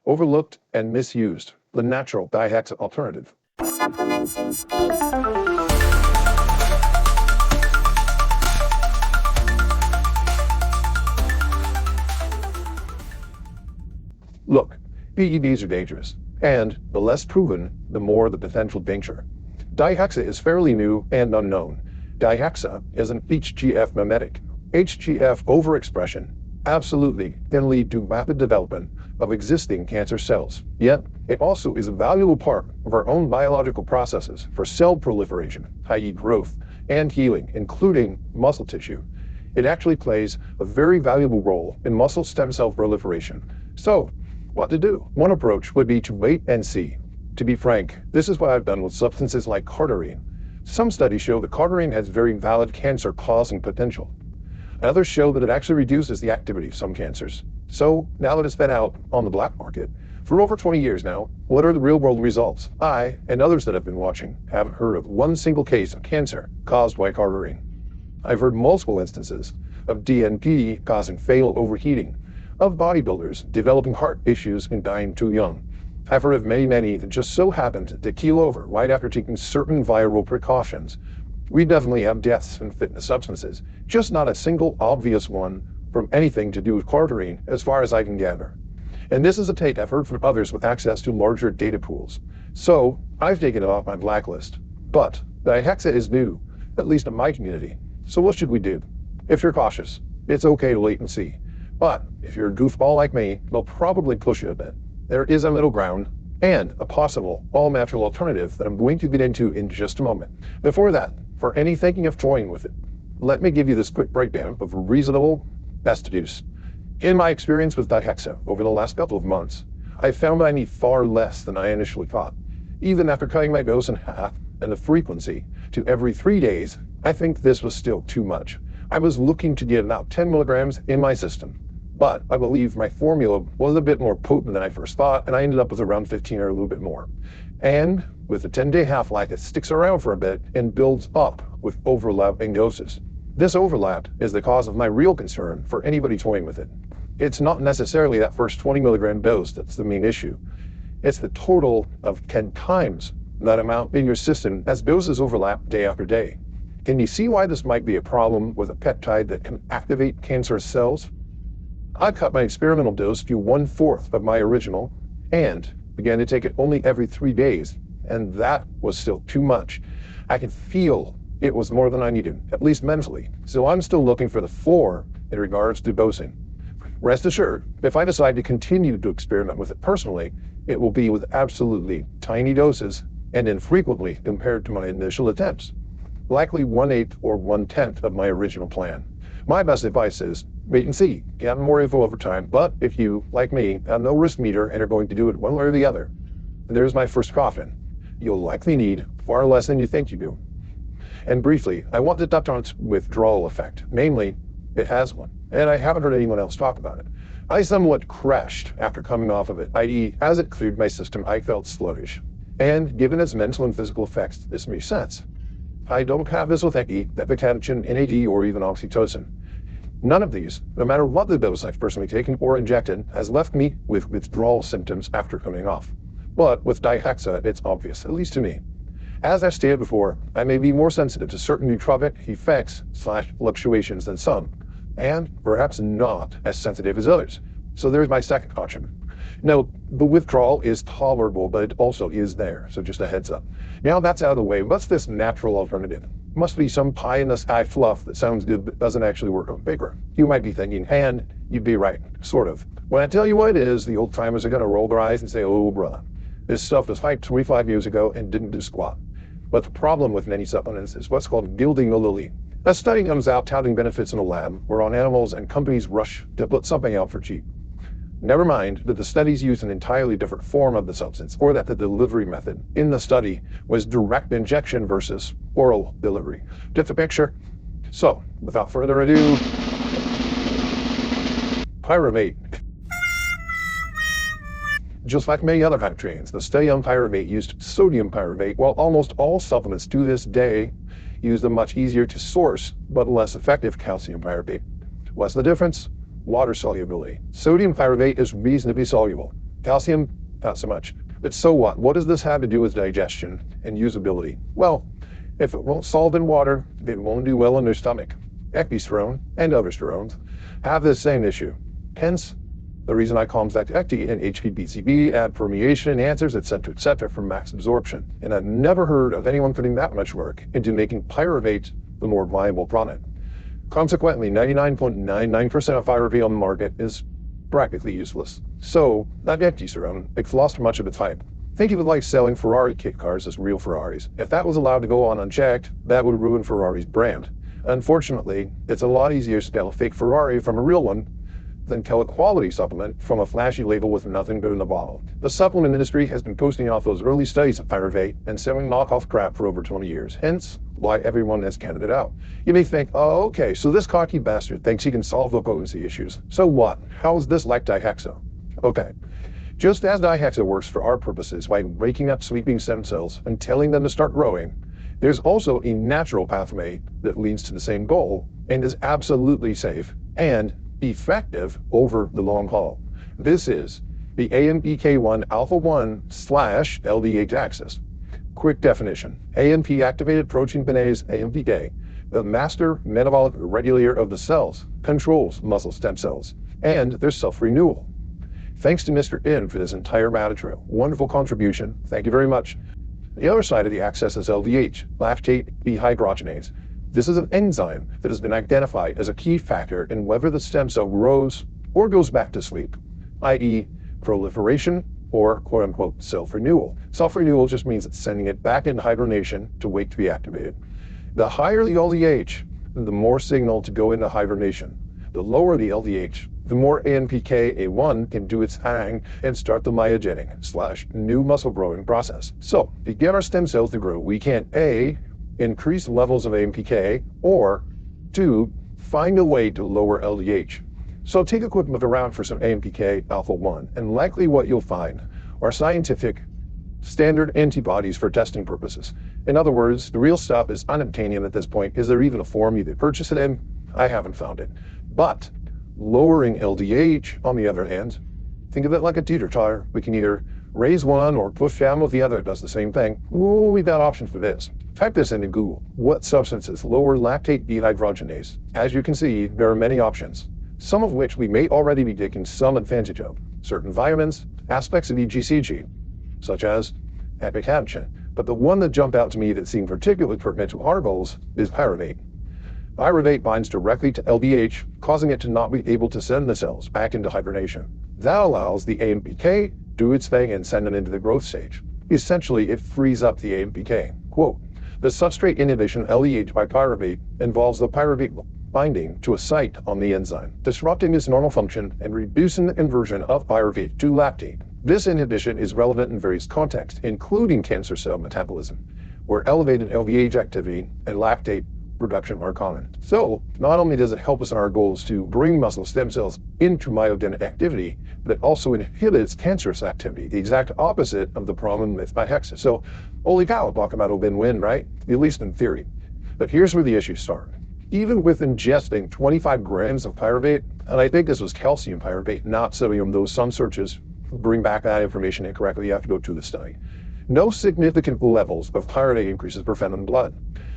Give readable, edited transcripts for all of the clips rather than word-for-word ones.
overlooked and misused, the natural Dihexa alternative. Supplements in space. Look, PEDs are dangerous, and the less proven, the more the potential danger. Dihexa is fairly new and unknown. Dihexa is an HGF mimetic. HGF overexpression absolutely can lead to rapid development of existing cancer cells. Yet, it also is a valuable part of our own biological processes for cell proliferation, i.e. growth, and healing, including muscle tissue. It actually plays a very valuable role in muscle stem cell proliferation. So, what to do? One approach would be to wait and see. To be frank, this is what I've done with substances like cardarine. Some studies show that cardarine has very valid cancer-causing potential. Others show that it actually reduces the activity of some cancers. So, now that it's been out on the black market for over 20 years now, what are the real-world results? I, and others that have been watching, haven't heard of one single case of cancer caused by cardarine. I've heard multiple instances of DNP causing fatal overheating, of bodybuilders developing heart issues and dying too young. I've heard of many that just so happened to keel over right after taking certain viral precautions. We definitely have deaths from fitness substances, just not a single obvious one from anything to do with cardarine, as far as I can gather. And this is a take I've heard from others with access to larger data pools. So, I've taken it off my blacklist. But Dihexa is new, at least in my community. So what should we do? If you're cautious, it's okay to wait and see. But if you're a goofball like me, they'll probably push you a bit. There is a middle ground and a possible all-natural alternative that I'm going to get into in just a moment. Before that, for any thinking of toying with it, let me give you this quick breakdown of reasonable best use. In my experience with Dihexa over the last couple of months, I found I need far less than I initially thought. Even after cutting my dose in half and the frequency to every 3 days, I think this was still too much. I was looking to get about 10 milligrams in my system. But I believe my formula was a bit more potent than I first thought, and I ended up with around 15 or a little bit more. And with a 10-day half-life, it sticks around for a bit and builds up with overlapping doses. This overlap is the cause of my real concern for anybody toying with it. It's not necessarily that first 20 milligram dose that's the main issue. It's the total of 10 times that amount in your system as doses overlap day after day. Can you see why this might be a problem with a peptide that can activate cancerous cells? I cut my experimental dose to 1/4 of my original and began to take it only every 3 days, and that was still too much. I could feel it was more than I needed, at least mentally, so I'm still looking for the floor in regards to dosing. Rest assured, if I decide to continue to experiment with it personally, it will be with absolutely tiny doses and infrequently compared to my initial attempts. Likely 1/8 or 1/10 of my original plan. My best advice is wait and see, get more info over time, but if you, like me, have no risk meter and are going to do it one way or the other, there's my first caution. You'll likely need far less than you think you do. And briefly, I want to touch on its withdrawal effect. Namely, it has one, and I haven't heard anyone else talk about it. I somewhat crashed after coming off of it, i.e. as it cleared my system, I felt sluggish. And given its mental and physical effects, this makes sense. I don't have isotherapy, epicatechin, NAD, or even oxytocin. None of these, no matter what the dose I've personally taken or injected, has left me with withdrawal symptoms after coming off. But with Dihexa, it's obvious, at least to me. As I stated before, I may be more sensitive to certain nootropic effects/fluctuations than some, and perhaps not as sensitive as others. So there's my second caution. Now, the withdrawal is tolerable, but it also is there, so just a heads up. Now that's out of the way, what's this natural alternative? Must be some pie-in-the-sky fluff that sounds good but doesn't actually work on paper. You might be thinking, and you'd be right, sort of. When I tell you what it is, the old-timers are going to roll their eyes and say, oh, bruh, this stuff was hyped 25 years ago and didn't do squat. But the problem with many supplements is what's called gilding the lily. A study comes out touting benefits in a lab where on animals and companies rush to put something out for cheap. Never mind that the studies use an entirely different form of the substance, or that the delivery method in the study was direct injection versus oral delivery. Get the picture? So, without further ado, pyruvate. Just like many other hype trains, the study on pyruvate used sodium pyruvate, while almost all supplements to this day use the much easier to source but less effective calcium pyruvate. What's the difference? Water solubility. Sodium pyruvate is reasonably soluble. Calcium, not so much. But so what? What does this have to do with digestion and usability? Well, if it won't solve in water, it won't do well in their stomach. Ecdysterone and other sterones have this same issue. Hence, the reason I call them ecdy and HPBCB, add permeation enhancers, etc., for max absorption. And I've never heard of anyone putting that much work into making pyruvate the more viable product. Consequently, 99.99% of pyruvate on the market is practically useless. So, that ecdysterone, it's lost much of its hype. Think of it like selling Ferrari kit cars as real Ferraris. If that was allowed to go on unchecked, that would ruin Ferrari's brand. Unfortunately, it's a lot easier to tell a fake Ferrari from a real one than tell a quality supplement from a flashy label with nothing good in the bottle. The supplement industry has been posting off those early studies of pyruvate and selling knockoff crap for over 20 years, hence why everyone has counted it out. You may think, oh, okay, so this cocky bastard thinks he can solve the potency issues. So what? How is this like Dihexa? Okay, just as Dihexa works for our purposes by waking up sleeping stem cells and telling them to start growing, there's also a natural pathway that leads to the same goal and is absolutely safe and effective over the long haul. This is the AMPK1 alpha 1 / LDH axis. Quick definition: AMP activated protein kinase AMPK, the master metabolic regulator of the cells, controls muscle stem cells and their self-renewal. Thanks to Mr. N for this entire rabbit trail. Wonderful contribution. Thank you very much. The other side of the axis is LDH, lactate dehydrogenase. This is an enzyme that has been identified as a key factor in whether the stem cell grows or goes back to sleep, i.e. proliferation or quote-unquote self-renewal. Self-renewal just means it's sending it back into hibernation to wait to be activated. The higher the LDH, the more signal to go into hibernation. The lower the LDH, the more AMPK-A1 can do its hang and start the myogenic / new muscle growing process. So, to get our stem cells to grow, we can A, increase levels of AMPK, or 2, find a way to lower LDH. So take a quick look around for some AMPK alpha 1, and likely what you'll find are scientific standard antibodies for testing purposes. In other words, the real stuff is unobtainium at this point. Is there even a form you could purchase it in? I haven't found it. But lowering LDH, on the other hand, think of it like a teeter totter. We can either raise one or push down with the other. It does the same thing. Ooh, we've got options for this. Type this into Google. What substances lower lactate dehydrogenase? As you can see, there are many options, some of which we may already be taking some advantage of. Certain vitamins, aspects of EGCG, such as epicabtrin. But the one that jumped out to me that seemed particularly pertinent to our goals is pyruvate. Pyruvate binds directly to LDH, causing it to not be able to send the cells back into hibernation. That allows the AMPK to do its thing and send it into the growth stage. Essentially, it frees up the AMPK. Quote, the substrate inhibition LDH by pyruvate involves the pyruvate binding to a site on the enzyme, disrupting its normal function and reducing the conversion of pyruvate to lactate. This inhibition is relevant in various contexts, including cancer cell metabolism, where elevated LDH activity and lactate production are common. So, not only does it help us in our goals to bring muscle stem cells into myogenic activity, but it also inhibits cancerous activity, the exact opposite of the problem with Dihexa. So, holy cow, talk about a win-win, right? At least in theory. But here's where the issues start. Even with ingesting 25 grams of pyruvate, and I think this was calcium pyruvate, not sodium, though some searches bring back that information incorrectly, you have to go to the study. No significant levels of pyruvate increases per phenol in blood.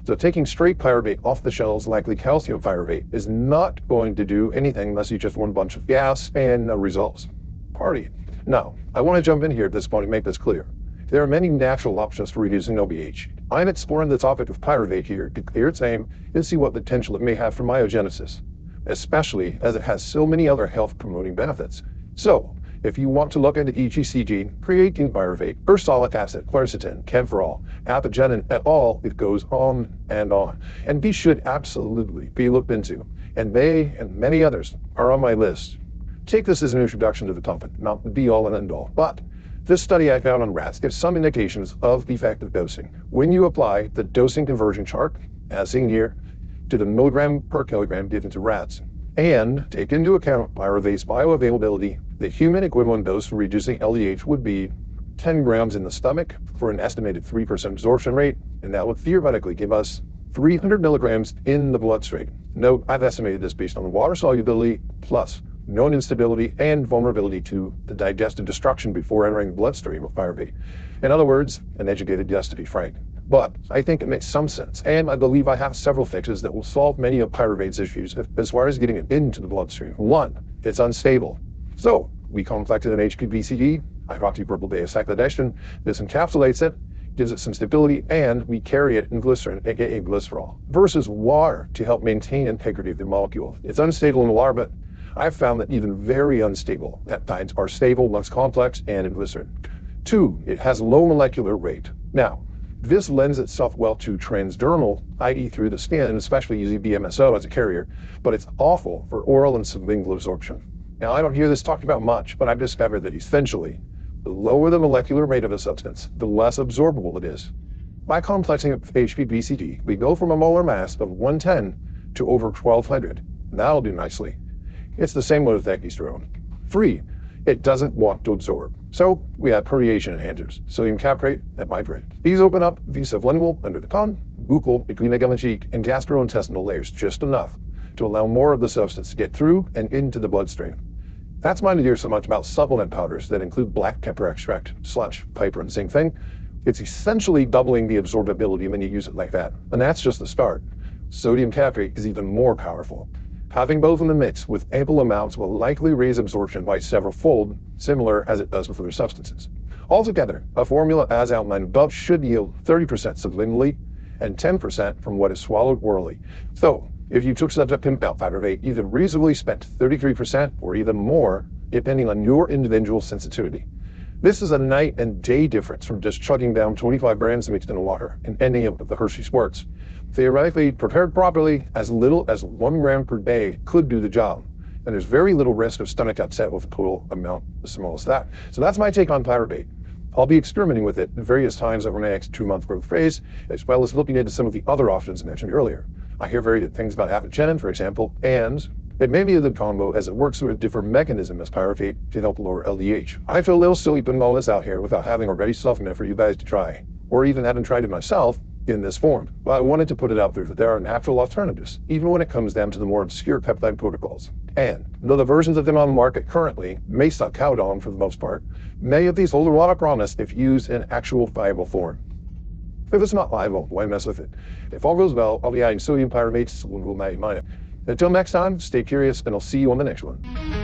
So taking straight pyruvate off the shelves, likely calcium pyruvate, is not going to do anything unless you just want a bunch of gas and no results. Party. Now, I want to jump in here at this point and make this clear. There are many natural options for reducing LDH. I'm exploring the topic of pyruvate here to clear its aim and see what potential it may have for myogenesis, especially as it has so many other health-promoting benefits. So, if you want to look into EGCG, creatine pyruvate, ursolic acid, quercetin, camphorol, apigenin, et al., it goes on. And these should absolutely be looked into. And they and many others are on my list. Take this as an introduction to the topic, not the be-all and end-all. But this study I found on rats gives some indications of effective dosing. When you apply the dosing conversion chart, as seen here, to the milligram per kilogram given to rats, and take into account pyruvate's bioavailability, the human equivalent dose for reducing LDH would be 10 grams in the stomach for an estimated 3% absorption rate, and that would theoretically give us 300 milligrams in the bloodstream. Note, I've estimated this based on the water solubility plus known instability, and vulnerability to the digestive destruction before entering the bloodstream of pyruvate. In other words, an educated guess, to be frank. But I think it makes some sense, and I believe I have several fixes that will solve many of pyruvate's issues as far as getting it into the bloodstream. One, it's unstable. So we complex it in HPBCD, hydroxypropyl-beta-cyclodextrin. This encapsulates it, gives it some stability, and we carry it in glycerin, aka glycerol, versus water to help maintain integrity of the molecule. It's unstable in water, but I've found that even very unstable peptides are stable once complex and in glycerin. Two, it has low molecular weight. Now, this lends itself well to transdermal, i.e. through the skin, especially using BMSO as a carrier, but it's awful for oral and sublingual absorption. Now, I don't hear this talked about much, but I've discovered that essentially, the lower the molecular weight of a substance, the less absorbable it is. By complexing it with HPBCD, we go from a molar mass of 110 to over 1200. That'll do nicely. It's the same with ecdystrone. Three, it doesn't want to absorb. So we have permeation enhancers, sodium caprate and bitrate. These open up the sublingual under the tongue, buccal between the gum and cheek, and gastrointestinal layers just enough to allow more of the substance to get through and into the bloodstream. That's why I hear so much about supplement powders that include black pepper extract, sludge, piperine, same thing. It's essentially doubling the absorbability when you use it like that. And that's just the start. Sodium caprate is even more powerful. Having both in the mix with ample amounts will likely raise absorption by several fold, similar as it does with other substances. Altogether, a formula as outlined above should yield 30% sublingually and 10% from what is swallowed orally. So, if you took such a pimp out pyruvate, you could reasonably spend 33% or even more, depending on your individual sensitivity. This is a night and day difference from just chugging down 25 grams mixed in water in any of the Hershey squirts. Theoretically, prepared properly, as little as 1 gram per day could do the job. And there's very little risk of stomach upset with a total amount as small as that. So that's my take on pyruvate. I'll be experimenting with it at various times over my next 2-month growth phase, as well as looking into some of the other options mentioned earlier. I hear very good things about apigenin, for example, and it may be a good combo as it works through a different mechanism as pyruvate to help lower LDH. I feel a little silly putting all this out here without having already softened it for you guys to try, or even having tried it myself in this form. But I wanted to put it out there that there are natural alternatives, even when it comes down to the more obscure peptide protocols. And though the versions of them on the market currently may suck out on for the most part, many of these hold a lot of promise if used in actual viable form. If it's not viable, why mess with it? If all goes well, I'll be adding sodium pyruvate to sublingual magnesium. Until next time, stay curious, and I'll see you on the next one.